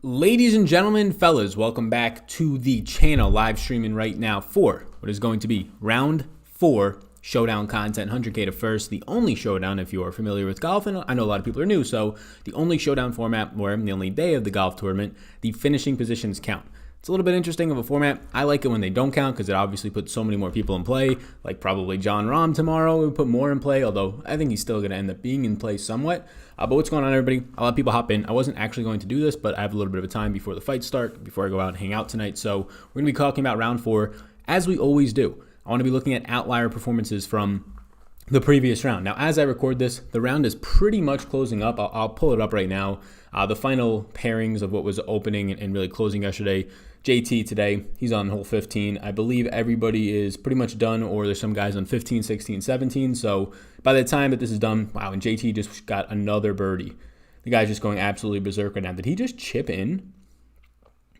Ladies and gentlemen, fellas, welcome back to the channel. Live streaming right now for what is going to be round 4 showdown content, 100K to first, the only showdown if you are familiar with golf, and I know a lot of people are new, so the only showdown format where the only day of the golf tournament, the finishing positions count. It's a little bit interesting of a format. I like it when they don't count because it obviously puts so many more people in play, like probably John Rahm tomorrow would put more in play, although I think he's still going to end up being in play somewhat. But what's going on, everybody? I'll let people hop in. I wasn't actually going to do this, but I have a little bit of a time before the fights start, before I go out and hang out tonight. So we're going to be talking about round 4, as we always do. I want to be looking at outlier performances from the previous round. Now, as I record this, the round is pretty much closing up. I'll pull it up right now. The final pairings of what was opening and really closing yesterday. JT today, he's on hole 15. I believe everybody is pretty much done, or there's some guys on 15, 16, 17. So by the time that this is done, wow, and JT just got another birdie. The guy's just going absolutely berserk right now. Did he just chip in?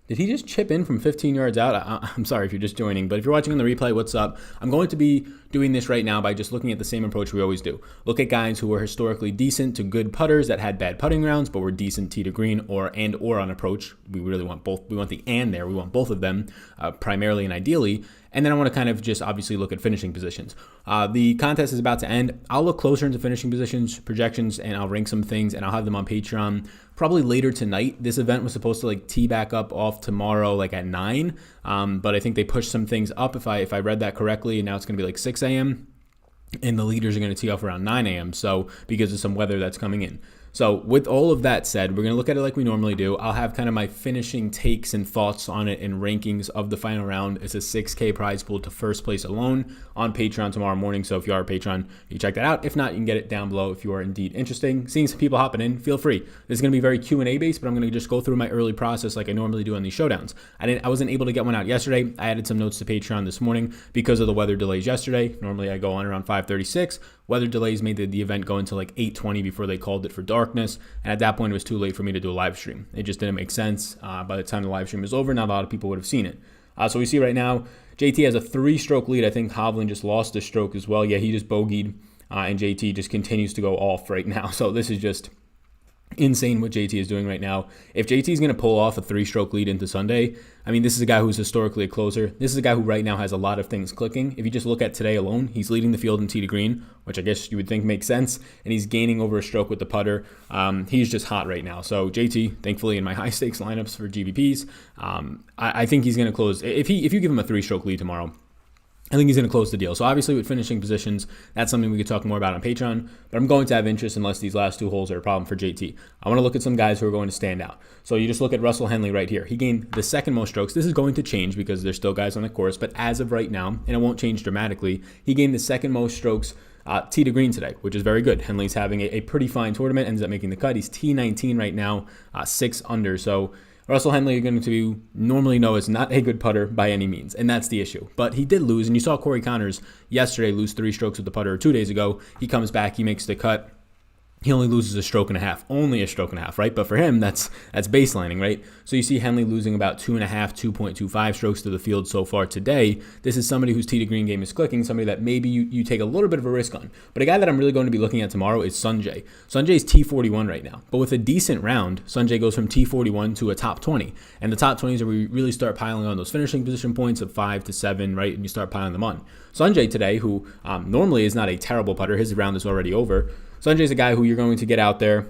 Did he just chip in from 15 yards out? I'm sorry if you're just joining, but if you're watching on the replay, what's up? I'm going to be doing this right now by just looking at the same approach we always do. Look at guys who were historically decent to good putters that had bad putting rounds, but were decent tee to green or on approach. We really want both. We want the and there. We want both of them primarily and ideally. And then I want to kind of just obviously look at finishing positions. The contest is about to end. I'll look closer into finishing positions, projections, and I'll rank some things, and I'll have them on Patreon probably later tonight. This event was supposed to tee back up off tomorrow like at 9, but I think they pushed some things up if I read that correctly, and now it's going to be like 6 a.m. and the leaders are going to tee off around 9 a.m. So because of some weather that's coming in. So with all of that said, we're going to look at it like we normally do. I'll have kind of my finishing takes and thoughts on it and rankings of the final round. It's a 6K prize pool to first place alone on Patreon tomorrow morning. So if you are a patron, you check that out. If not, you can get it down below if you are indeed interested. Seeing some people hopping in, feel free. This is going to be very Q&A based, but I'm going to just go through my early process like I normally do on these showdowns. I wasn't able to get one out yesterday. I added some notes to Patreon this morning because of the weather delays yesterday. Normally I go on around 5:36. Weather delays made the event go into like 8:20 before they called it for darkness. And at that point, it was too late for me to do a live stream. It just didn't make sense. By the time the live stream was over, not a lot of people would have seen it. So we see right now, JT has a 3-stroke lead. I think Hovland just lost a stroke as well. Yeah, he just bogeyed, and JT just continues to go off right now. So this is just insane what JT is doing right now. If JT is going to pull off a 3-stroke lead into Sunday, I mean, this is a guy who's historically a closer. This is a guy who right now has a lot of things clicking. If you just look at today alone, he's leading the field in tee to green, which I guess you would think makes sense, and he's gaining over a stroke with the putter. He's just hot right now. So JT, thankfully in my high stakes lineups for GBPs, I think he's going to close. If you give him a 3-stroke lead tomorrow, I think he's going to close the deal. So obviously with finishing positions, that's something we could talk more about on Patreon, but I'm going to have interest unless these last 2 holes are a problem for JT. I want to look at some guys who are going to stand out. So you just look at Russell Henley right here. He gained the second most strokes. This is going to change because there's still guys on the course, but as of right now, and it won't change dramatically, he gained the second most strokes tee to green today, which is very good. Henley's having a pretty fine tournament, ends up making the cut. He's T19 right now, 6 under. So Russell Henley, you're going to normally know is not a good putter by any means, and that's the issue. But he did lose, and you saw Corey Connors yesterday lose 3 strokes with the putter, or 2 days ago. He comes back, he makes the cut. He only loses a stroke and a half, only a stroke and a half, right? But for him, that's baselining, right? So you see Henley losing about 2.25 strokes to the field so far today. This is somebody whose tee to green game is clicking, somebody that maybe you take a little bit of a risk on. But a guy that I'm really going to be looking at tomorrow is Sungjae. Sungjae's T41 right now. But with a decent round, Sungjae goes from T41 to a top 20. And the top 20s are where we really start piling on those finishing position points of 5 to 7, right? And you start piling them on. Sungjae today, who normally is not a terrible putter, his round is already over. Sungjae's a guy who you're going to get out there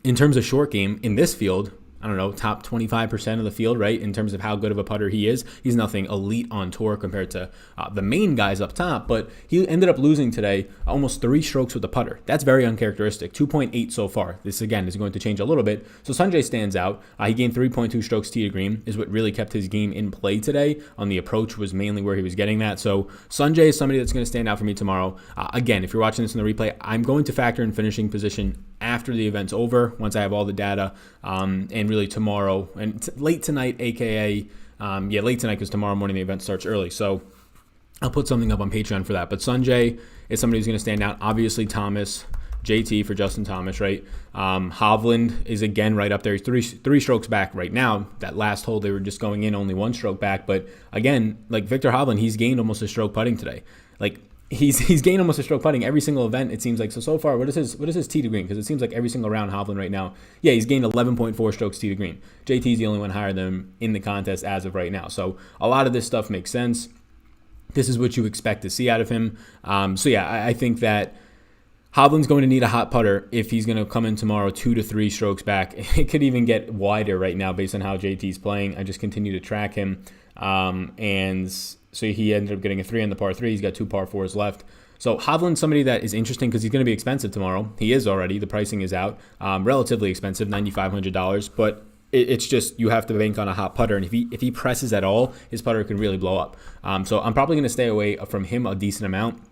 in terms of short game in this field. I don't know, top 25% of the field, right? In terms of how good of a putter he is. He's nothing elite on tour compared to the main guys up top, but he ended up losing today almost 3 strokes with the putter. That's very uncharacteristic. 2.8 so far. This, again, is going to change a little bit. So Sungjae stands out. He gained 3.2 strokes tee to green, is what really kept his game in play today. On the approach was mainly where he was getting that. So Sungjae is somebody that's going to stand out for me tomorrow. Again, if you're watching this in the replay, I'm going to factor in finishing position after the event's over, once I have all the data, and really tomorrow, and late tonight, aka, late tonight because tomorrow morning the event starts early. So I'll put something up on Patreon for that. But Sungjae is somebody who's going to stand out. Obviously, Thomas, JT for Justin Thomas, right? Hovland is again right up there. He's three strokes back right now. That last hole, they were just going in only 1 stroke back. But again, like Victor Hovland, he's gained almost a stroke putting today. Like, he's gained almost a stroke putting every single event, it seems like. So far, what is his tee to green? Because it seems like every single round Hovland right now, yeah, he's gained 11.4 strokes tee to green. JT's the only one higher than him in the contest as of right now. So a lot of this stuff makes sense. This is what you expect to see out of him. So yeah, I think that Hovland's going to need a hot putter if he's going to come in tomorrow 2 to 3 strokes back. It could even get wider right now based on how JT's playing. I just continue to track him. And so he ended up getting a 3 on the par 3. He's got 2 par 4s left. So Hovland's somebody that is interesting because he's going to be expensive tomorrow. He is already. The pricing is out. Relatively expensive, $9,500. But it's just you have to bank on a hot putter. And if he presses at all, his putter could really blow up. So I'm probably going to stay away from him a decent amount.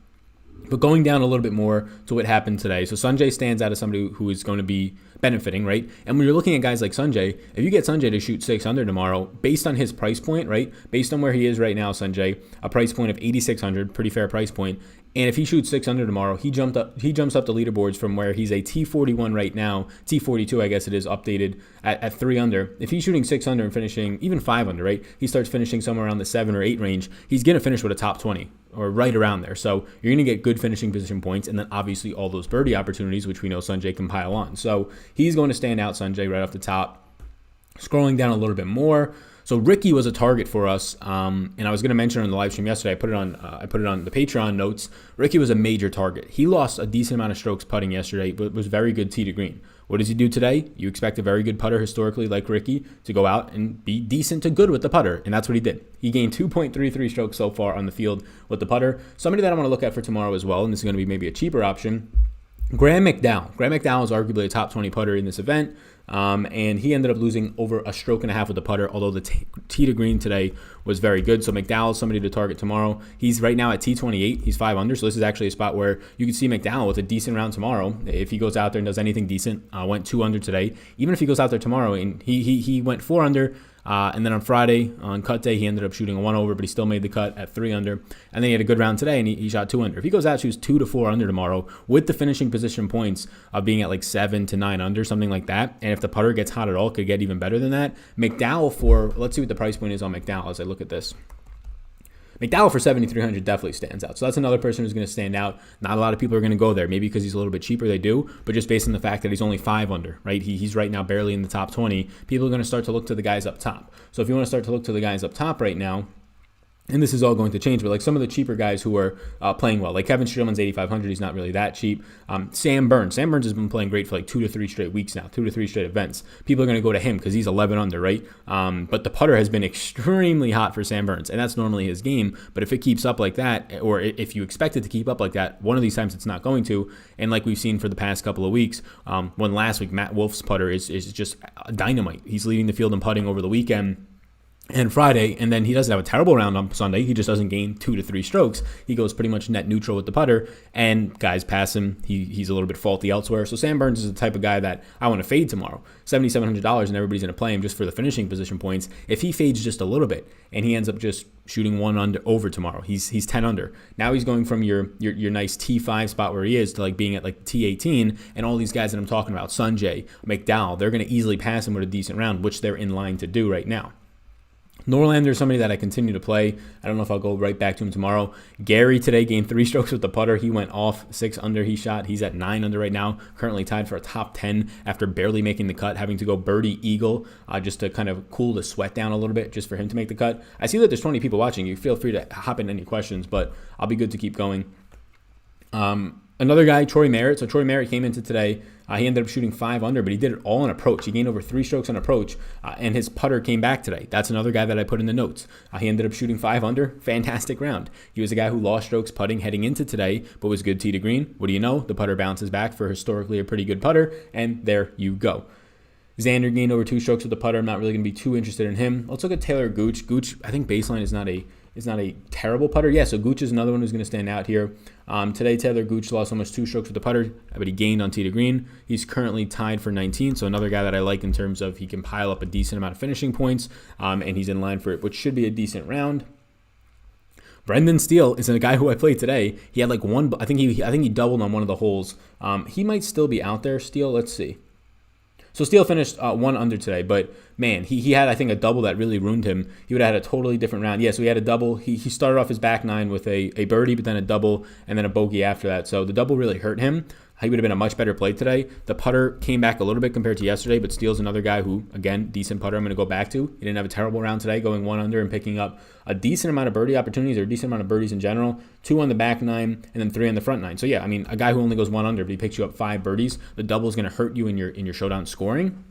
But going down a little bit more to what happened today. So Sanjay stands out as somebody who is going to be benefiting, right? And when you're looking at guys like Sanjay, if you get Sanjay to shoot 6 under tomorrow, based on his price point, right? Based on where he is right now, Sanjay, a price point of 8,600, pretty fair price point. And if he shoots 6 under tomorrow, he jumps up the leaderboards from where he's a T41 right now, T42, I guess it is, updated at 3 under. If he's shooting 6 under and finishing even 5 under, right? He starts finishing somewhere around the 7 or 8 range. He's going to finish with a top 20 or right around there. So you're going to get good finishing position points and then obviously all those birdie opportunities, which we know Sanjay can pile on. So he's going to stand out, Sanjay, right off the top. Scrolling down a little bit more. So Ricky was a target for us, and I was going to mention on the live stream yesterday. I put it on the Patreon notes. Ricky was a major target. He lost a decent amount of strokes putting yesterday, but was very good tee to green. What does he do today? You expect a very good putter historically like Ricky to go out and be decent to good with the putter, and that's what he did. He gained 2.33 strokes so far on the field with the putter. Somebody that I want to look at for tomorrow as well, and this is going to be maybe a cheaper option, Graham McDowell. Graham McDowell is arguably a top 20 putter in this event. And he ended up losing over a stroke and a half with the putter, although the tee to green today was very good. So McDowell is somebody to target tomorrow. He's right now at T28. He's 5 under. So this is actually a spot where you can see McDowell with a decent round tomorrow. If he goes out there and does anything decent, went 2 under today. Even if he goes out there tomorrow and he went 4 under, and then on Friday, on cut day, he ended up shooting a 1 over, but he still made the cut at 3 under. And then he had a good round today, and he shot 2 under. If he goes out, shoots 2 to 4 under tomorrow, with the finishing position points of being at like 7 to 9 under, something like that. And if the putter gets hot at all, could get even better than that. McDowell let's see what the price point is on McDowell as I look at this. McDowell for 7,300 definitely stands out. So that's another person who's going to stand out. Not a lot of people are going to go there. Maybe because he's a little bit cheaper, they do. But just based on the fact that he's only 5 under, right? He's right now barely in the top 20. People are going to start to look to the guys up top. So if you want to start to look to the guys up top right now, and this is all going to change, but like some of the cheaper guys who are playing well, like Kevin Streelman's 8,500, he's not really that cheap. Sam Burns has been playing great for like 2 to 3 straight weeks now, 2 to 3 straight events. People are going to go to him because he's 11 under, right? But the putter has been extremely hot for Sam Burns, and that's normally his game. But if it keeps up like that, or if you expect it to keep up like that, one of these times it's not going to. And like we've seen for the past couple of weeks, when last week Matt Wolf's putter is just dynamite. He's leading the field in putting over the weekend and Friday, and then he doesn't have a terrible round on Sunday. He just doesn't gain 2 to 3 strokes. He goes pretty much net neutral with the putter, and guys pass him. He's a little bit faulty elsewhere. So Sam Burns is the type of guy that I want to fade tomorrow. $7,700, and everybody's going to play him just for the finishing position points. If he fades just a little bit, and he ends up just shooting 1 under over tomorrow, he's 10 under. Now he's going from your nice T5 spot where he is to like being at like T18, and all these guys that I'm talking about, Sanjay, McDowell, they're going to easily pass him with a decent round, which they're in line to do right now. Norlander is somebody that I continue to play. I don't know if I'll go right back to him tomorrow. Gary today gained 3 strokes with the putter. He went off 6 under. He shot. He's at 9 under right now. Currently tied for a top 10 after barely making the cut, having to go birdie eagle just to kind of cool the sweat down a little bit just for him to make the cut. I see that there's 20 people watching. You feel free to hop in any questions, but I'll be good to keep going. Another guy, Troy Merritt. So Troy Merritt came into today. He ended up shooting 5 under, but he did it all on approach. He gained over 3 strokes on approach, and his putter came back today. That's another guy that I put in the notes. He ended up shooting 5 under. Fantastic round. He was a guy who lost strokes putting heading into today, but was good tee to green. What do you know? The putter bounces back for historically a pretty good putter, and there you go. Xander gained over 2 strokes with the putter. I'm not really going to be too interested in him. Let's look at Taylor Gooch. Gooch, I think baseline is not a terrible putter. Yeah, so Gooch is another one who's going to stand out here. Today, Taylor Gooch lost almost 2 strokes with the putter, but he gained on tee to green. He's currently tied for 19, so another guy that I like in terms of he can pile up a decent amount of finishing points, and he's in line for it, which should be a decent round. Brendan Steele is a guy who I played today. He had like one. I think he doubled on one of the holes. He might still be out there. Steele, let's see. So Steele finished 1 under today, but man, he had, I think, a double that really ruined him. He would have had a totally different round. Yeah, so he had a double. He started off his back 9 with a birdie, but then a double, and then a bogey after that. So the double really hurt him. He would have been a much better play today. The putter came back a little bit compared to yesterday, but Steele's another guy who, again, decent putter I'm going to go back to. He didn't have a terrible round today, going 1 under and picking up a decent amount of birdie opportunities, or a decent amount of birdies in general. 2 on the back 9 and then 3 on the front 9. So yeah, I mean, a guy who only goes 1 under, but he picks you up 5 birdies, the double is going to hurt you in your showdown scoring,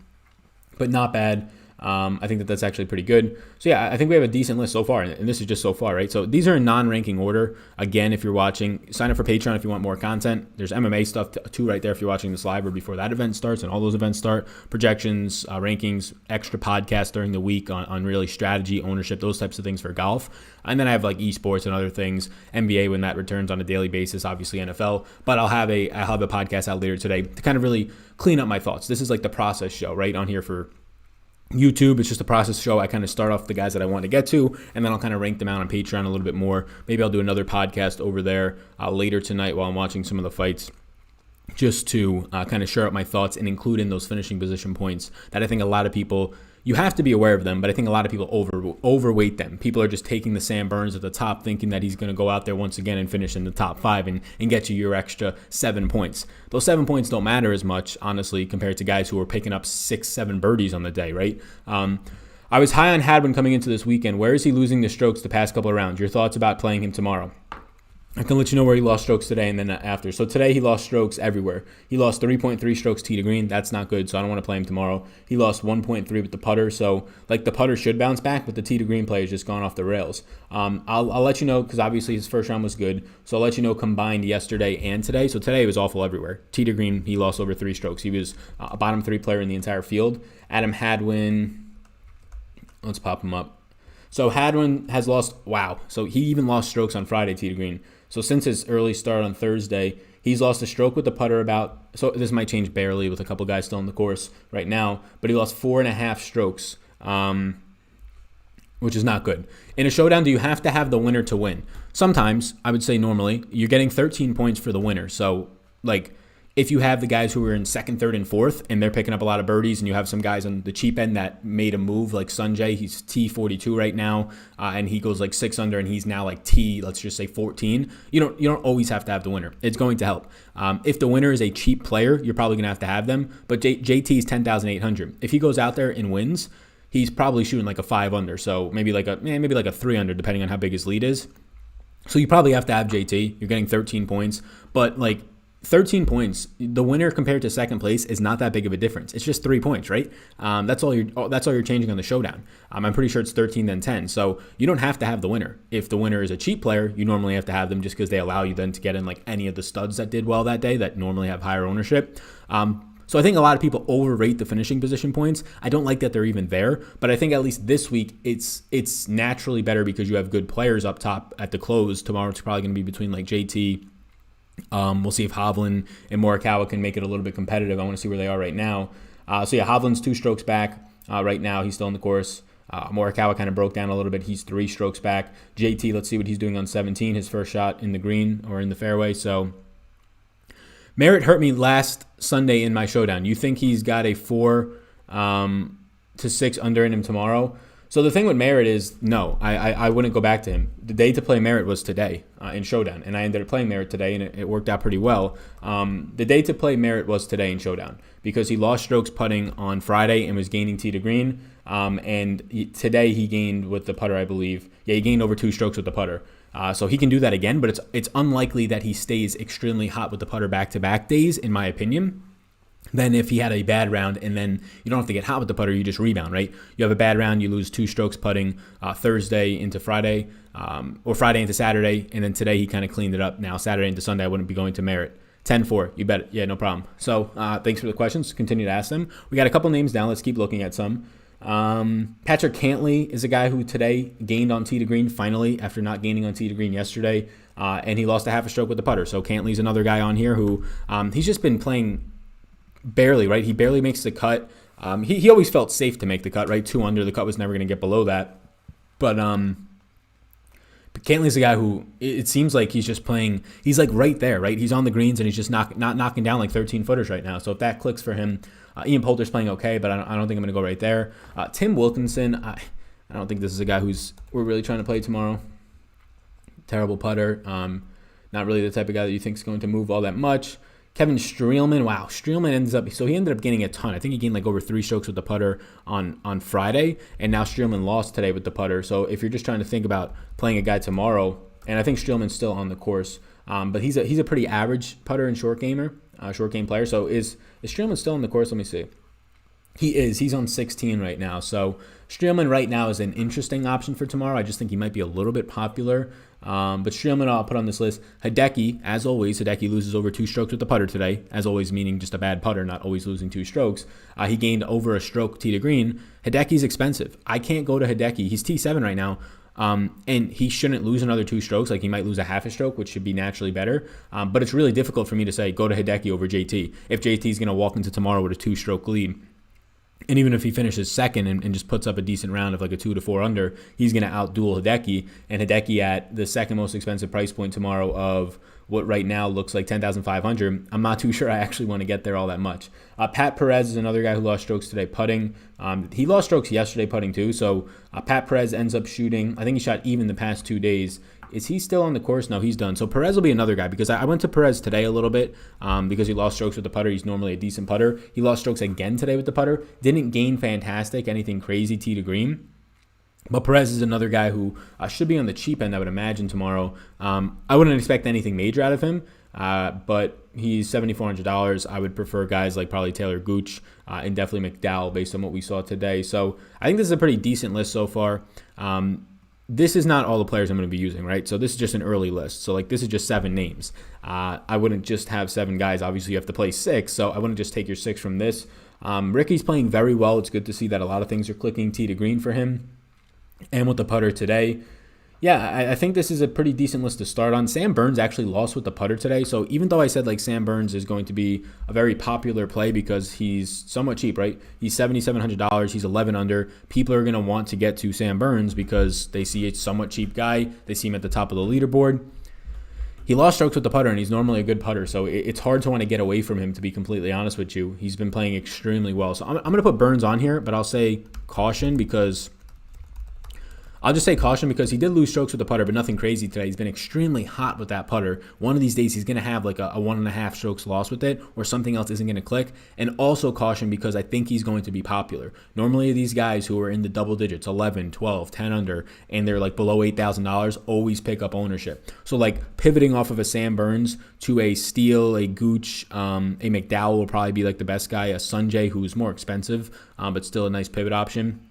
but not bad. I think that's actually pretty good. So yeah, I think we have a decent list so far, and this is just so far, right? So these are in non-ranking order. Again, if you're watching, sign up for Patreon if you want more content. There's MMA stuff too right there if you're watching this live or before that event starts, and all those events start. Projections, rankings, extra podcasts during the week on really strategy, ownership, those types of things for golf. And then I have like esports and other things, NBA when that returns on a daily basis, obviously NFL. But I'll have a podcast out later today to kind of really clean up my thoughts. This is like the process show, right, on here for YouTube. It's just a process show. I kind of start off the guys that I want to get to, and then I'll kind of rank them out on Patreon a little bit more. Maybe I'll do another podcast over there later tonight while I'm watching some of the fights, just to kind of share out my thoughts and include in those finishing position points that I think a lot of people, you have to be aware of them, but I think a lot of people overweight them. People are just taking the Sam Burns at the top, thinking that he's going to go out there once again and finish in the top 5 and get you your extra 7 points. Those 7 points don't matter as much, honestly, compared to guys who are picking up 6-7 birdies on the day, right? I was high on Hadwin coming into this weekend. Where is he losing the strokes the past couple of rounds? Your thoughts about playing him tomorrow? I can let you know where he lost strokes today and then after. So today he lost strokes everywhere. He lost 3.3 strokes tee to green. That's not good, so I don't want to play him tomorrow. He lost 1.3 with the putter, so like the putter should bounce back, but the tee to green play has just gone off the rails. I'll let you know, because obviously his first round was good, so I'll let you know combined yesterday and today. So today it was awful everywhere. Tee to green, he lost over 3 strokes. He was a bottom 3 player in the entire field. Adam Hadwin, let's pop him up. So Hadwin has lost, wow. So he even lost strokes on Friday, tee to green. So since his early start on Thursday, he's lost a stroke with the putter so this might change barely with a couple guys still on the course right now, but he lost 4.5 strokes, which is not good. In a showdown, do you have to have the winner to win? Sometimes, I would say normally, you're getting 13 points for the winner. So like, if you have the guys who are in 2nd, 3rd, and 4th, and they're picking up a lot of birdies, and you have some guys on the cheap end that made a move, like Sanjay, he's T42 right now, and he goes like 6 under, and he's now like T, let's just say 14. You don't always have to have the winner. It's going to help. If the winner is a cheap player, you're probably going to have them. But JT is 10,800. If he goes out there and wins, he's probably shooting like a 5 under, so maybe like a 3 under, depending on how big his lead is. So you probably have to have JT. You're getting 13 points, but like 13 points, the winner compared to second place is not that big of a difference. It's just 3 points, right? That's all you're changing on the showdown. I'm pretty sure it's 13 then 10. So you don't have to have the winner. If the winner is a cheap player, you normally have to have them just because they allow you then to get in like any of the studs that did well that day that normally have higher ownership. So I think a lot of people overrate the finishing position points. I don't like that they're even there, but I think at least this week it's naturally better because you have good players up top at the close. Tomorrow it's probably going to be between like JT. We'll see if Hovland and Morikawa can make it a little bit competitive. I want to see where they are right now. So yeah, Hovland's 2 strokes back right now. He's still in the course. Morikawa kind of broke down a little bit. He's 3 strokes back. JT, let's see what he's doing on 17, his first shot in the green or in the fairway. So Merritt hurt me last Sunday in my showdown. You think he's got a 4 to 6 under in him tomorrow? So the thing with Merritt is, no, I wouldn't go back to him. The day to play Merritt was today in Showdown, and I ended up playing Merritt today, and it worked out pretty well. The day to play Merritt was today in Showdown because he lost strokes putting on Friday and was gaining tee to green, today he gained with the putter, I believe. Yeah, he gained over 2 strokes with the putter. So he can do that again, but it's unlikely that he stays extremely hot with the putter back-to-back days, in my opinion. Then if he had a bad round, and then you don't have to get hot with the putter, you just rebound, right? You have a bad round, you lose 2 strokes putting Thursday into Friday, or Friday into Saturday, and then today he kind of cleaned it up. Now Saturday into Sunday, I wouldn't be going to Merritt. 10-4, you bet it. Yeah, no problem. So thanks for the questions. Continue to ask them. We got a couple names down. Let's keep looking at some. Patrick Cantlie is a guy who today gained on tee to green finally after not gaining on tee to green yesterday, and he lost a half a stroke with the putter. So Cantley's another guy on here who he's just been playing barely, right? He barely makes the cut. He always felt safe to make the cut, right? 2 under, the cut was never going to get below that. But Cantley's a guy who it seems like he's just playing. He's like right there, right? He's on the greens and he's just not knocking down like 13 footers right now. So if that clicks for him, Ian Poulter's playing okay, but I don't think I'm going to go right there. Tim Wilkinson, I don't think this is a guy we're really trying to play tomorrow. Terrible putter. Not really the type of guy that you think is going to move all that much. Kevin Streelman, wow. Streelman he ended up gaining a ton. I think he gained like over 3 strokes with the putter on Friday, and now Streelman lost today with the putter. So if you're just trying to think about playing a guy tomorrow, and I think Streelman's still on the course, but he's a pretty average putter and short game player. So is Streelman still on the course? Let me see. He is. He's on 16 right now. So Streelman right now is an interesting option for tomorrow. I just think he might be a little bit popular. But Streelman I'll put on this list. Hideki, as always, Hideki loses over 2 strokes with the putter today. As always, meaning just a bad putter, not always losing 2 strokes. He gained over a stroke tee to green. Hideki's expensive. I can't go to Hideki. He's T7 right now. And he shouldn't lose another 2 strokes. Like he might lose a half a stroke, which should be naturally better. But it's really difficult for me to say go to Hideki over JT. If JT is going to walk into tomorrow with a 2-stroke lead, and even if he finishes second and just puts up a decent round of like a 2 to 4 under, he's going to outduel Hideki. And Hideki at the second most expensive price point tomorrow of what right now looks like $10,500. I'm not too sure I actually want to get there all that much. Pat Perez is another guy who lost strokes today putting. He lost strokes yesterday putting too. So Pat Perez ends up shooting. I think he shot even the past 2 days. Is he still on the course? No, he's done. So Perez will be another guy because I went to Perez today a little bit because he lost strokes with the putter. He's normally a decent putter. He lost strokes again today with the putter. Didn't gain fantastic, anything crazy tee to green. But Perez is another guy who should be on the cheap end, I would imagine, tomorrow. I wouldn't expect anything major out of him, but he's $7,400. I would prefer guys like probably Taylor Gooch and definitely Mcdowell based on what we saw today. So I think this is a pretty decent list so far. This is not all the players I'm going to be using, right? So this is just an early list. So like this is just 7 names. I wouldn't just have 7 guys. Obviously, you have to play 6. So I wouldn't just take your 6 from this. Ricky's playing very well. It's good to see that a lot of things are clicking tee to green for him. And with the putter today, yeah, I think this is a pretty decent list to start on. Sam Burns actually lost with the putter today. So even though I said like Sam Burns is going to be a very popular play because he's somewhat cheap, right? He's $7,700. He's 11 under. People are going to want to get to Sam Burns because they see a somewhat cheap guy. They see him at the top of the leaderboard. He lost strokes with the putter, and he's normally a good putter. So it's hard to want to get away from him, to be completely honest with you. He's been playing extremely well. So I'm going to put Burns on here, but I'll say caution because... I'll just say caution because he did lose strokes with the putter, but nothing crazy today. He's been extremely hot with that putter. One of these days, he's going to have like a 1.5 strokes loss with it, or something else isn't going to click. And also caution because I think he's going to be popular. Normally, these guys who are in the double digits, 11, 12, 10 under, and they're like below $8,000, always pick up ownership. So like pivoting off of a Sam Burns to a Steele, a Gooch, a Mcdowell will probably be like the best guy. A Sanjay, who's more expensive, but still a nice pivot option.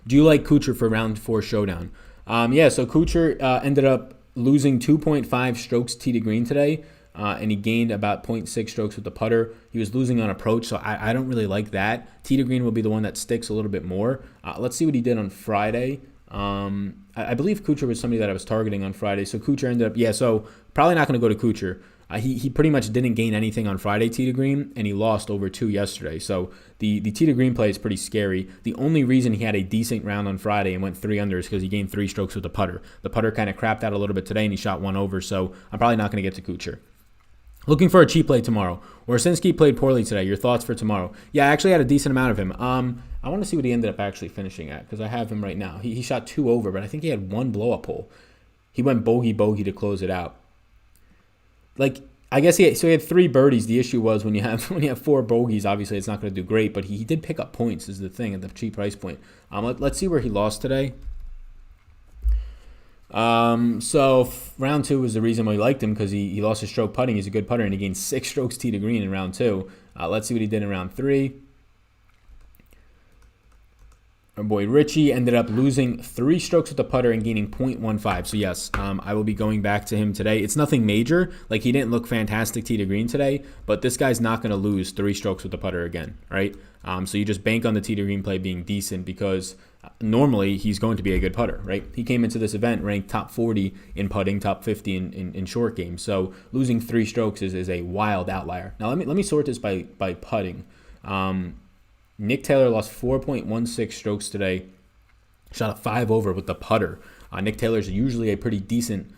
Do you like Kuchar for round 4 showdown? Yeah, so Kuchar ended up losing 2.5 strokes tee to green today, and he gained about 0.6 strokes with the putter. He was losing on approach, so I don't really like that. Tee to green will be the one that sticks a little bit more. Let's see what he did on Friday. I believe Kuchar was somebody that I was targeting on Friday, so Kuchar ended up, yeah, so probably not going to go to Kuchar. He pretty much didn't gain anything on Friday tee to green, and he lost over 2 yesterday. So the tee to green play is pretty scary. The only reason he had a decent round on Friday and went 3 under is because he gained 3 strokes with the putter. The putter kind of crapped out a little bit today, and he shot 1 over. So I'm probably not going to get to Kuchar. Looking for a cheap play tomorrow. Orsinski played poorly today. Your thoughts for tomorrow? Yeah, I actually had a decent amount of him. I want to see what he ended up actually finishing at because I have him right now. He shot 2 over, but I think he had 1 blow-up hole. He went bogey to close it out. Like, I guess he had 3 birdies. The issue was when you have 4 bogeys, obviously it's not going to do great, but he did pick up points is the thing at the cheap price point. Let's see where he lost today. So round 2 was the reason why we liked him because he lost his stroke putting. He's a good putter, and he gained 6 strokes tee to green in round 2. Let's see what he did in round 3. Our boy Richie ended up losing 3 strokes with the putter and gaining 0.15. So yes, I will be going back to him today. It's nothing major. Like he didn't look fantastic tee to green today, but this guy's not going to lose 3 strokes with the putter again, right? So you just bank on the tee to green play being decent because normally he's going to be a good putter, right? He came into this event ranked top 40 in putting, top 50 in short game. So losing 3 strokes is a wild outlier. Now let me sort this by putting. Nick Taylor lost 4.16 strokes today, shot a 5 over with the putter. Nick Taylor's usually a pretty decent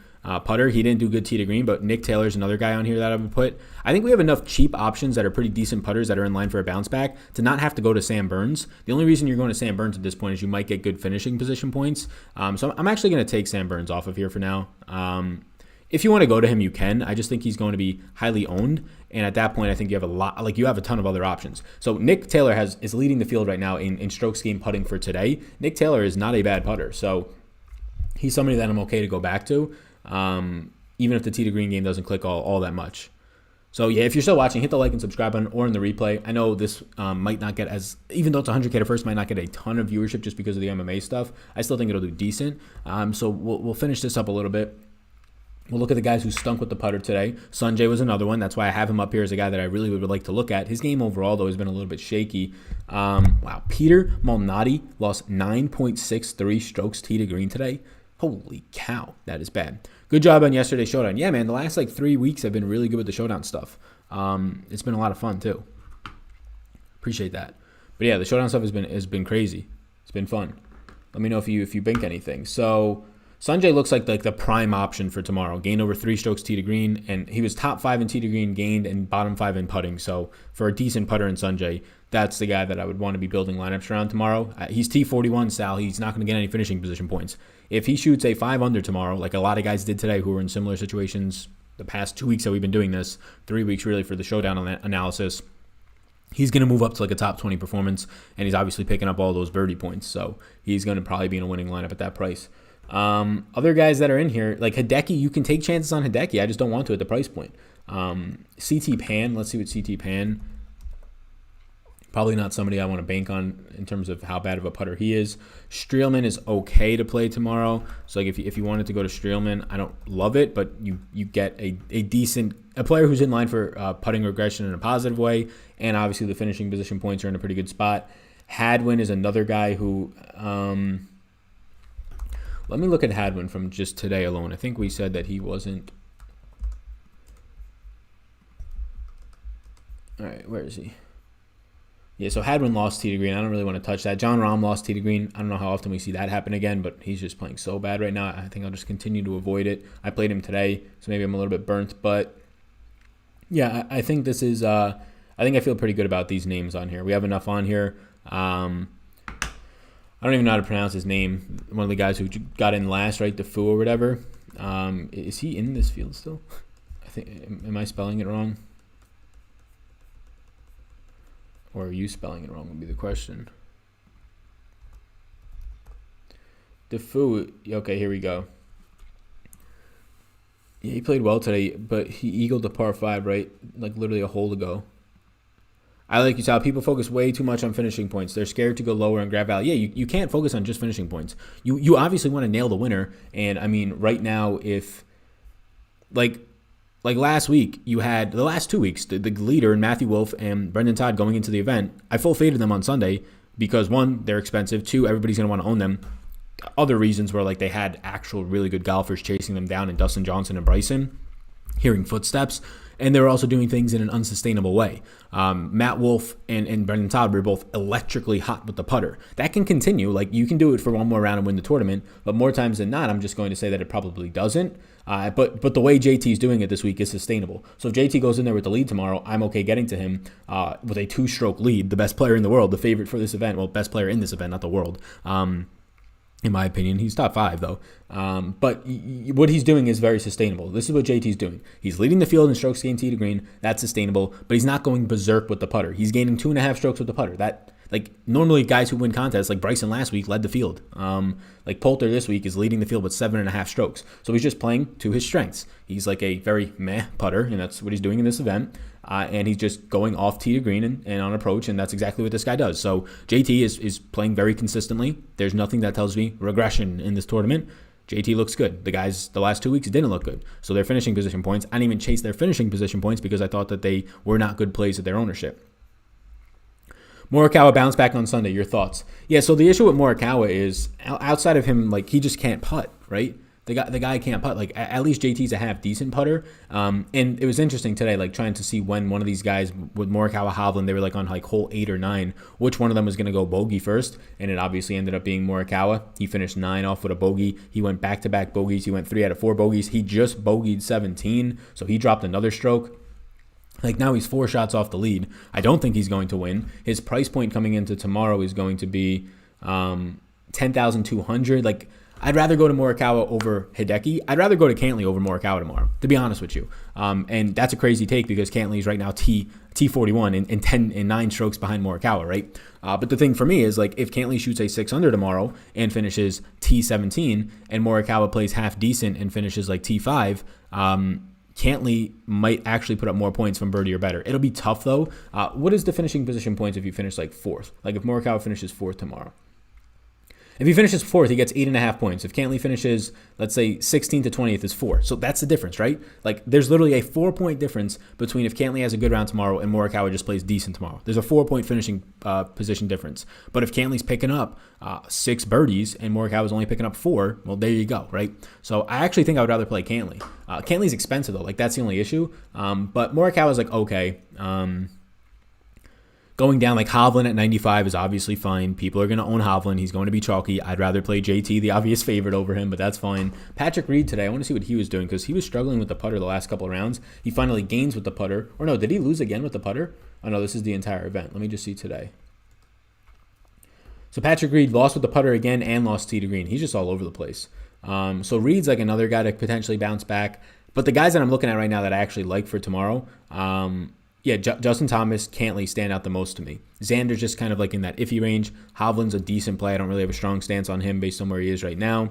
putter. He didn't do good tee to green, but Nick Taylor's another guy on here that I would put. I think we have enough cheap options that are pretty decent putters that are in line for a bounce back to not have to go to Sam Burns. The only reason you're going to Sam Burns at this point is you might get good finishing position points. So I'm actually going to take Sam Burns off of here for now. If you want to go to him, you can. I just think he's going to be highly owned. And at that point, I think you have a ton of other options. So Nick Taylor is leading the field right now in strokes gained putting for today. Nick Taylor is not a bad putter. So he's somebody that I'm okay to go back to, even if the tee to green game doesn't click all that much. So yeah, if you're still watching, hit the like and subscribe button or in the replay. I know this might not get even though it's 100K to first, might not get a ton of viewership just because of the MMA stuff. I still think it'll do decent. So we'll finish this up a little bit. We'll look at the guys who stunk with the putter today. Sanjay was another one. That's why I have him up here as a guy that I really would like to look at. His game overall, though, has been a little bit shaky. Wow. Peter Malnati lost 9.63 strokes tee to green today. Holy cow. That is bad. Good job on yesterday's showdown. Yeah, man, the last 3 weeks have been really good with the showdown stuff. It's been a lot of fun, too. Appreciate that. But yeah, the showdown stuff has been crazy. It's been fun. Let me know if you bink anything. So Sanjay looks like the prime option for tomorrow. Gained over 3 strokes tee to green, and he was top 5 in tee to green, gained, and bottom 5 in putting. So for a decent putter in Sanjay, that's the guy that I would want to be building lineups around tomorrow. He's T41, Sal. He's not going to get any finishing position points. If he shoots a 5 under tomorrow, like a lot of guys did today who were in similar situations the past 2 weeks that we've been doing this, 3 weeks really for the showdown analysis, he's going to move up to a top 20 performance, and he's obviously picking up all those birdie points. So he's going to probably be in a winning lineup at that price. Other guys that are in here, like Hideki, you can take chances on Hideki. I just don't want to at the price point. CT Pan, let's see what CT Pan. Probably not somebody I want to bank on in terms of how bad of a putter he is. Streelman is okay to play tomorrow. So like if you wanted to go to Streelman, I don't love it, but you get a player who's in line for putting regression in a positive way, and obviously the finishing position points are in a pretty good spot. Hadwin is another guy who let me look at Hadwin from just today alone. I think we said that he wasn't. All right, where is he? Yeah, so Hadwin lost tee to green. I don't really want to touch that. John Rahm lost tee to green. I don't know how often we see that happen again, but he's just playing so bad right now. I think I'll just continue to avoid it. I played him today, so maybe I'm a little bit burnt. But yeah, I think this is. I think I feel pretty good about these names on here. We have enough on here. I don't even know how to pronounce his name. One of the guys who got in last, right? Defu or whatever. Is he in this field still? I think. Am I spelling it wrong? Or are you spelling it wrong would be the question. Defu. Okay, here we go. Yeah, he played well today, but he eagled the par 5, right? Like literally a hole to go. I like you, Sal. People focus way too much on finishing points. They're scared to go lower and grab value. Yeah, you can't focus on just finishing points. You obviously want to nail the winner. And I mean, right now, if like last week, you had the last 2 weeks, the leader in Matthew Wolff and Brendan Todd going into the event. I full faded them on Sunday because 1, they're expensive. 2, everybody's going to want to own them. Other reasons were like they had actual really good golfers chasing them down in Dustin Johnson and Bryson, hearing footsteps. And they were also doing things in an unsustainable way. Matt Wolff and Brendan Todd were both electrically hot with the putter. That can continue. Like, you can do it for one more round and win the tournament, but more times than not, I'm just going to say that it probably doesn't. But the way JT is doing it this week is sustainable. So if JT goes in there with the lead tomorrow, I'm okay getting to him with a 2-stroke lead, the best player in the world, the favorite for this event. Well, best player in this event, not the world. In my opinion, he's top 5 though. But what he's doing is very sustainable. This is what JT's doing. He's leading the field in strokes gained tee to green. That's sustainable, but he's not going berserk with the putter. He's gaining 2.5 strokes with the putter. That, like, normally guys who win contests, like Bryson last week, led the field. Like Poulter this week is leading the field with 7.5 strokes. So he's just playing to his strengths. He's like a very meh putter, and that's what he's doing in this event. And he's just going off tee to green and on approach, and that's exactly what this guy does. So JT is playing very consistently. There's nothing that tells me regression in this tournament. JT looks good. The guys the last 2 weeks didn't look good. So their finishing position points, I didn't even chase their finishing position points because I thought that they were not good plays at their ownership. Morikawa bounced back on Sunday. Your thoughts? Yeah, so the issue with Morikawa is outside of him, like, he just can't putt, right? The guy can't putt. Like, at least JT's a half decent putter. And it was interesting today, like trying to see when one of these guys with Morikawa, Hovland, they were like on like hole 8 or 9, which one of them was going to go bogey first. And it obviously ended up being Morikawa. He finished 9 off with a bogey. He went back-to-back bogeys. He went 3 out of 4 bogeys. He just bogeyed 17, so he dropped another stroke. Like, now he's 4 shots off the lead. I don't think he's going to win. His price point coming into tomorrow is going to be 10,200. Like, I'd rather go to Morikawa over Hideki. I'd rather go to Cantlie over Morikawa tomorrow, to be honest with you. And that's a crazy take because Cantlie is right now T41 and 9 strokes behind Morikawa, right? But the thing for me is, like, if Cantlie shoots a 6 under tomorrow and finishes T17 and Morikawa plays half decent and finishes like T5, Cantlie might actually put up more points from birdie or better. It'll be tough, though. What is the finishing position points if you finish like 4th? Like, if Morikawa finishes 4th tomorrow. If he finishes 4th, he gets 8.5 points. If Cantlie finishes, let's say, 16th to 20th is 4. So that's the difference, right? Like, there's literally a 4-point difference between if Cantlie has a good round tomorrow and Morikawa just plays decent tomorrow. There's a 4-point finishing position difference. But if Cantley's picking up 6 birdies and Morikawa's only picking up 4, well, there you go, right? So I actually think I would rather play Cantlie. Cantley's expensive, though. Like, that's the only issue. But Morikawa's like, okay. Going down, like, Hovland at 95 is obviously fine. People are going to own Hovland. He's going to be chalky. I'd rather play JT, the obvious favorite, over him, but that's fine. Patrick Reed today, I want to see what he was doing because he was struggling with the putter the last couple of rounds. He finally gains with the putter. Or no, did he lose again with the putter? Oh, no, this is the entire event. Let me just see today. So Patrick Reed lost with the putter again and lost tee to green. He's just all over the place. So Reed's like another guy to potentially bounce back. But the guys that I'm looking at right now that I actually like for tomorrow, Justin Thomas, Cantlie stand out the most to me. Xander's just kind of like in that iffy range. Hovland's a decent play. I don't really have a strong stance on him based on where he is right now.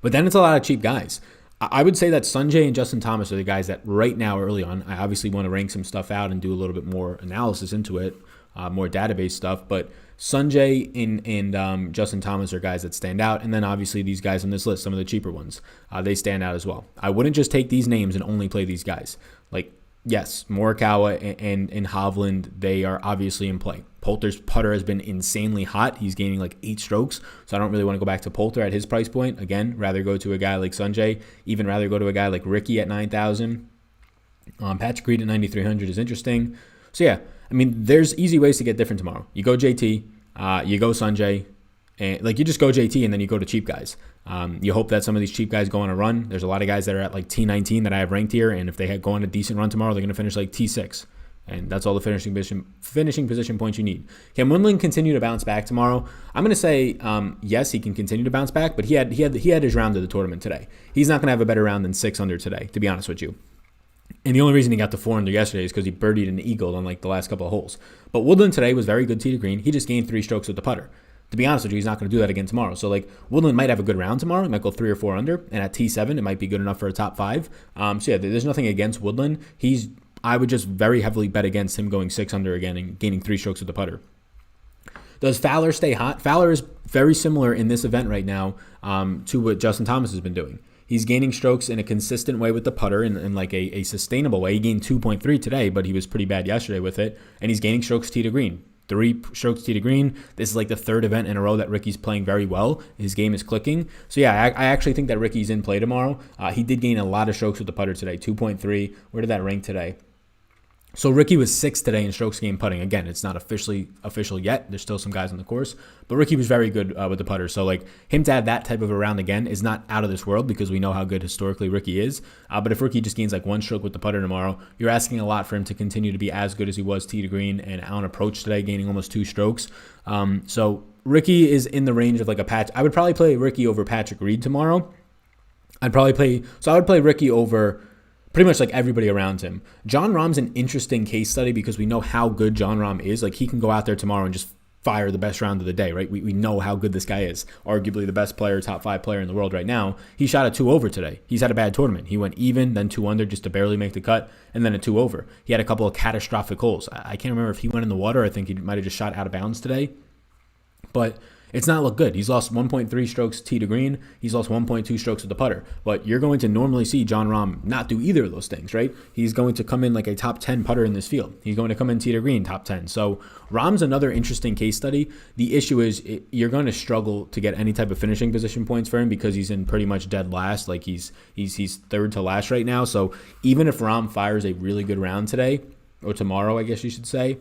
But then it's a lot of cheap guys. I would say that Sungjae and Justin Thomas are the guys that right now, early on, I obviously want to rank some stuff out and do a little bit more analysis into it, more database stuff. But Sungjae and Justin Thomas are guys that stand out. And then obviously these guys on this list, some of the cheaper ones, they stand out as well. I wouldn't just take these names and only play these guys. Like, yes, Morikawa and Hovland, they are obviously in play. Poulter's putter has been insanely hot. He's gaining like 8 strokes, so I don't really want to go back to Poulter at his price point. Again, rather go to a guy like Sungjae, even rather go to a guy like Ricky at 9,000. Patrick Reed at 9,300 is interesting. So yeah, I mean, there's easy ways to get different tomorrow. You go JT, you go Sungjae, and like you just go JT and then you go to cheap guys. You hope that some of these cheap guys go on a run. There's a lot of guys that are at like T19 that I have ranked here, and if they go on a decent run tomorrow, they're going to finish like T6. And that's all the finishing position points you need. Can Woodland continue to bounce back tomorrow? I'm going to say yes, he can continue to bounce back, but he had his round of the tournament today. He's not going to have a better round than 6 under today, to be honest with you. And the only reason he got to 4 under yesterday is because he birdied and eagled on like the last couple of holes. But Woodland today was very good tee to green. He just gained 3 strokes with the putter. To be honest with you, he's not going to do that again tomorrow. So, like, Woodland might have a good round tomorrow. He might go 3 or 4 under. And at T7, it might be good enough for a top 5. So, yeah, there's nothing against Woodland. I would just very heavily bet against him going 6 under again and gaining 3 strokes with the putter. Does Fowler stay hot? Fowler is very similar in this event right now to what Justin Thomas has been doing. He's gaining strokes in a consistent way with the putter in like a sustainable way. He gained 2.3 today, but he was pretty bad yesterday with it. And he's gaining strokes tee to green. 3 strokes tee to green. This is like the 3rd event in a row that Ricky's playing very well. His game is clicking. So yeah, I actually think that Ricky's in play tomorrow. He did gain a lot of strokes with the putter today, 2.3. Where did that rank today? So Ricky was 6th today in strokes gained putting. Again, it's not official yet. There's still some guys on the course. But Ricky was very good with the putter. So like him to have that type of a round again is not out of this world because we know how good historically Ricky is. But if Ricky just gains like 1 stroke with the putter tomorrow, you're asking a lot for him to continue to be as good as he was tee to green and on approach today, gaining almost 2 strokes. So Ricky is in the range of like a patch. I would probably play Ricky over Patrick Reed tomorrow. I would play Ricky over pretty much like everybody around him. Jon Rahm's an interesting case study because we know how good Jon Rahm is. Like he can go out there tomorrow and just fire the best round of the day, right? We know how good this guy is. Arguably the best player, top 5 player in the world right now. He shot a 2 over today. He's had a bad tournament. He went even, then 2 under just to barely make the cut, and then a 2 over. He had a couple of catastrophic holes. I can't remember if he went in the water. I think he might have just shot out of bounds today. But It's not looked good. He's lost 1.3 strokes tee to green. He's lost 1.2 strokes with the putter. But you're going to normally see Jon Rahm not do either of those things, right? He's going to come in like a top 10 putter in this field. He's going to come in tee to green, top 10. So Rahm's another interesting case study. The issue is you're going to struggle to get any type of finishing position points for him because he's in pretty much dead last. Like he's third to last right now. So even if Rahm fires a really good round today, or tomorrow, I guess you should say,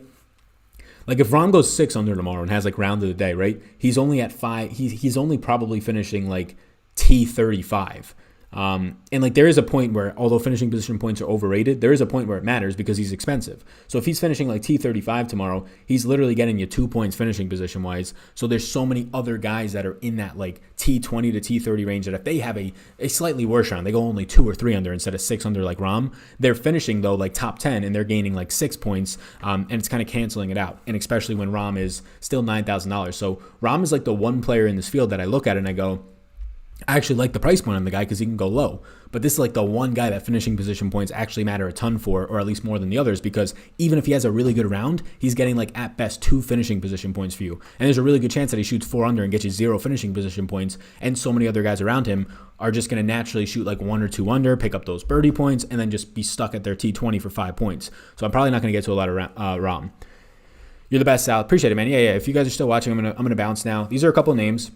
like if Rahm goes 6 under tomorrow and has like round of the day, right? He's only at 5. He's only probably finishing like T35. And like there is a point where, although finishing position points are overrated, there is a point where it matters because he's expensive. So if he's finishing like T35 tomorrow, he's literally getting you 2 points finishing position wise. So there's so many other guys that are in that like T20 to T30 range that if they have a slightly worse round, they go only 2 or 3 under instead of 6 under like Rahm, they're finishing though like top 10 and they're gaining like 6 points. And it's kind of canceling it out. And especially when Rahm is still $9,000. So Rahm is like the one player in this field that I look at and I go, I actually like the price point on the guy because he can go low. But this is like the one guy that finishing position points actually matter a ton for, or at least more than the others, because even if he has a really good round, he's getting like at best 2 finishing position points for you. And there's a really good chance that he shoots 4 under and gets you 0 finishing position points. And so many other guys around him are just going to naturally shoot like 1 or 2 under, pick up those birdie points, and then just be stuck at their T20 for 5 points. So I'm probably not going to get to a lot of Rahm. You're the best, Sal. Appreciate it, man. Yeah. If you guys are still watching, I'm gonna bounce now. These are a couple of names.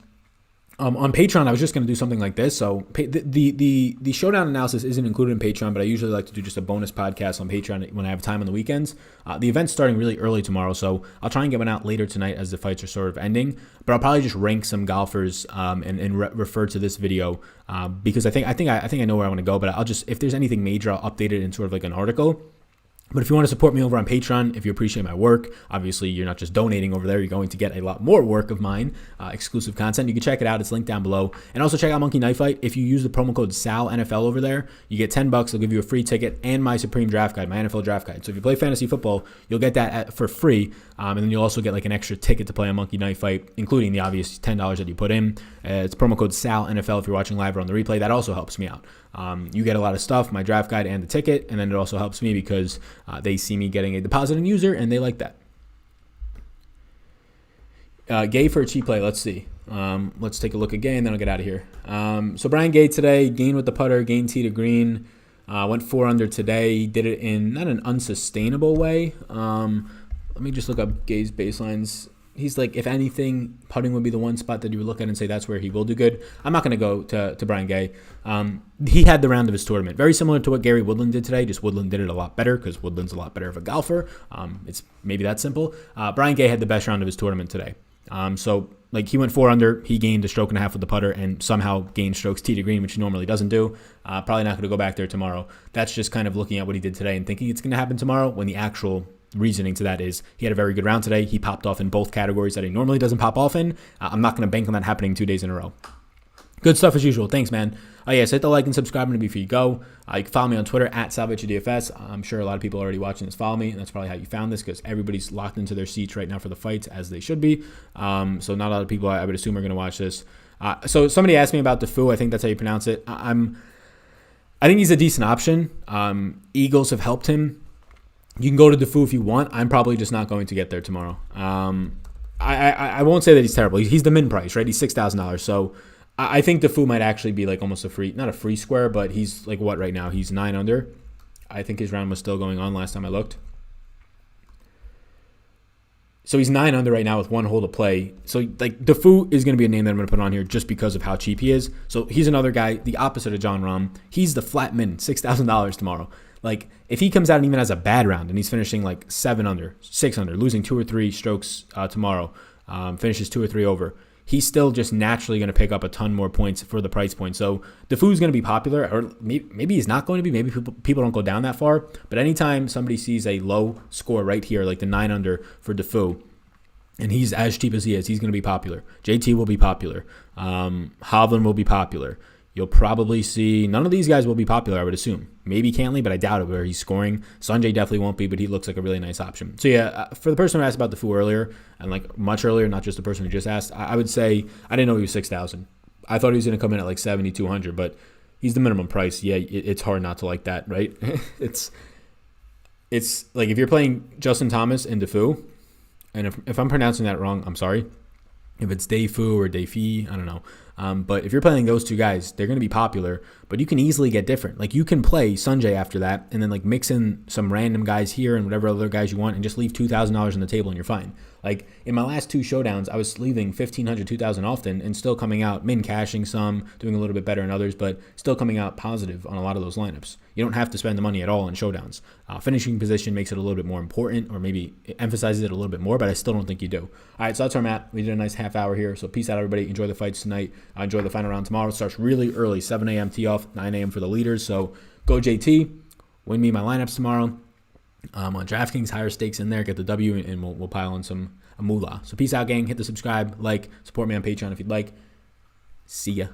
On Patreon, I was just going to do something like this. So the showdown analysis isn't included in Patreon, but I usually like to do just a bonus podcast on Patreon when I have time on the weekends. The event's starting really early tomorrow, so I'll try and get one out later tonight as the fights are sort of ending. But I'll probably just rank some golfers and refer to this video because I think I know where I want to go. But I'll just, if there's anything major, I'll update it in sort of like an article. But if you want to support me over on Patreon, if you appreciate my work, obviously you're not just donating over there, you're going to get a lot more work of mine, exclusive content. You can check it out. It's linked down below. And also check out Monkey Knife Fight. If you use the promo code SALNFL over there, you get $10. They'll give you a free ticket and my Supreme Draft Guide, my NFL Draft Guide. So if you play fantasy football, you'll get that for free. And then you'll also get like an extra ticket to play on Monkey Knife Fight, including the obvious $10 that you put in. It's promo code SALNFL if you're watching live or on the replay. That also helps me out. You get a lot of stuff, my draft guide and the ticket, and then it also helps me because they see me getting a depositing user, and they like that. Gay for a cheap play. Let's see. Let's take a look again, then I'll get out of here. So Brian Gay today, gained with the putter, gained tee to green, went 4 under today. He did it in not an unsustainable way. Let me just look up Gay's baselines. He's like, if anything, putting would be the one spot that you would look at and say that's where he will do good. I'm not going to go to Brian Gay. He had the round of his tournament. Very similar to what Gary Woodland did today, just Woodland did it a lot better because Woodland's a lot better of a golfer. It's maybe that simple. Brian Gay had the best round of his tournament today. So like he went 4 under, he gained a stroke and a half with the putter and somehow gained strokes tee to green, which he normally doesn't do. Probably not going to go back there tomorrow. That's just kind of looking at what he did today and thinking it's going to happen tomorrow when the actual reasoning to that is he had a very good round today. He popped off in both categories that he normally doesn't pop off in. I'm not going to bank on that happening 2 days in a row. Good stuff as usual. Thanks, man. Yes, hit the like and subscribe button before you go. You can follow me on Twitter at SalvageDFS. I'm sure a lot of people already watching this follow me, and that's probably how you found this because everybody's locked into their seats right now for the fights, as they should be. So not a lot of people, I would assume, are going to watch this. So somebody asked me about DeFu. I think that's how you pronounce it. I think he's a decent option. Eagles have helped him. You can go to DeFu if you want. I'm probably just not going to get there tomorrow. I won't say that he's terrible. He's the min price, right? He's $6,000. So I think DeFu might actually be like almost not a free square, but he's like what right now? He's 9 under. I think his round was still going on last time I looked. So he's 9 under right now with 1 hole to play. So like DeFu is going to be a name that I'm going to put on here just because of how cheap he is. So he's another guy, the opposite of Jon Rahm. He's the flat min, $6,000 tomorrow. Like if he comes out and even has a bad round and he's finishing like 7 under, 6 under, losing 2 or 3 strokes tomorrow, finishes 2 or 3 over, he's still just naturally going to pick up a ton more points for the price point. So DeFu's going to be popular, or maybe he's not going to be. Maybe people don't go down that far. But anytime somebody sees a low score right here, like the 9 under for DeFu, and he's as cheap as he is, he's going to be popular. JT will be popular. Hovland will be popular. You'll probably see none of these guys will be popular, I would assume. Maybe Cantlie, but I doubt it where he's scoring. Sanjay definitely won't be, but he looks like a really nice option. So yeah, for the person who asked about DeFu earlier, and like much earlier, not just the person who just asked, I would say I didn't know he was 6,000. I thought he was going to come in at like 7,200, but he's the minimum price. Yeah, it's hard not to like that, right? It's like if you're playing Justin Thomas and DeFu, and if I'm pronouncing that wrong, I'm sorry. if it's Defu or Defi, I don't know. But if you're playing those two guys, they're going to be popular, but you can easily get different. Like you can play Sanjay after that and then like mix in some random guys here and whatever other guys you want and just leave $2,000 on the table and you're fine. Like in my last two showdowns, I was leaving $1,500, $2,000 often and still coming out min cashing some, doing a little bit better in others, but still coming out positive on a lot of those lineups. You don't have to spend the money at all in showdowns. Finishing position makes it a little bit more important, or maybe it emphasizes it a little bit more, but I still don't think you do. All right, so that's where I'm at. We did a nice half hour here. So peace out, everybody. Enjoy the fights tonight. Enjoy the final round tomorrow. It starts really early, 7 a.m. tee off, 9 a.m. for the leaders. So go JT. Win me my lineups tomorrow. On DraftKings, higher stakes in there. Get the W, and we'll pile on some moolah. So peace out, gang. Hit the subscribe, like, support me on Patreon if you'd like. See ya.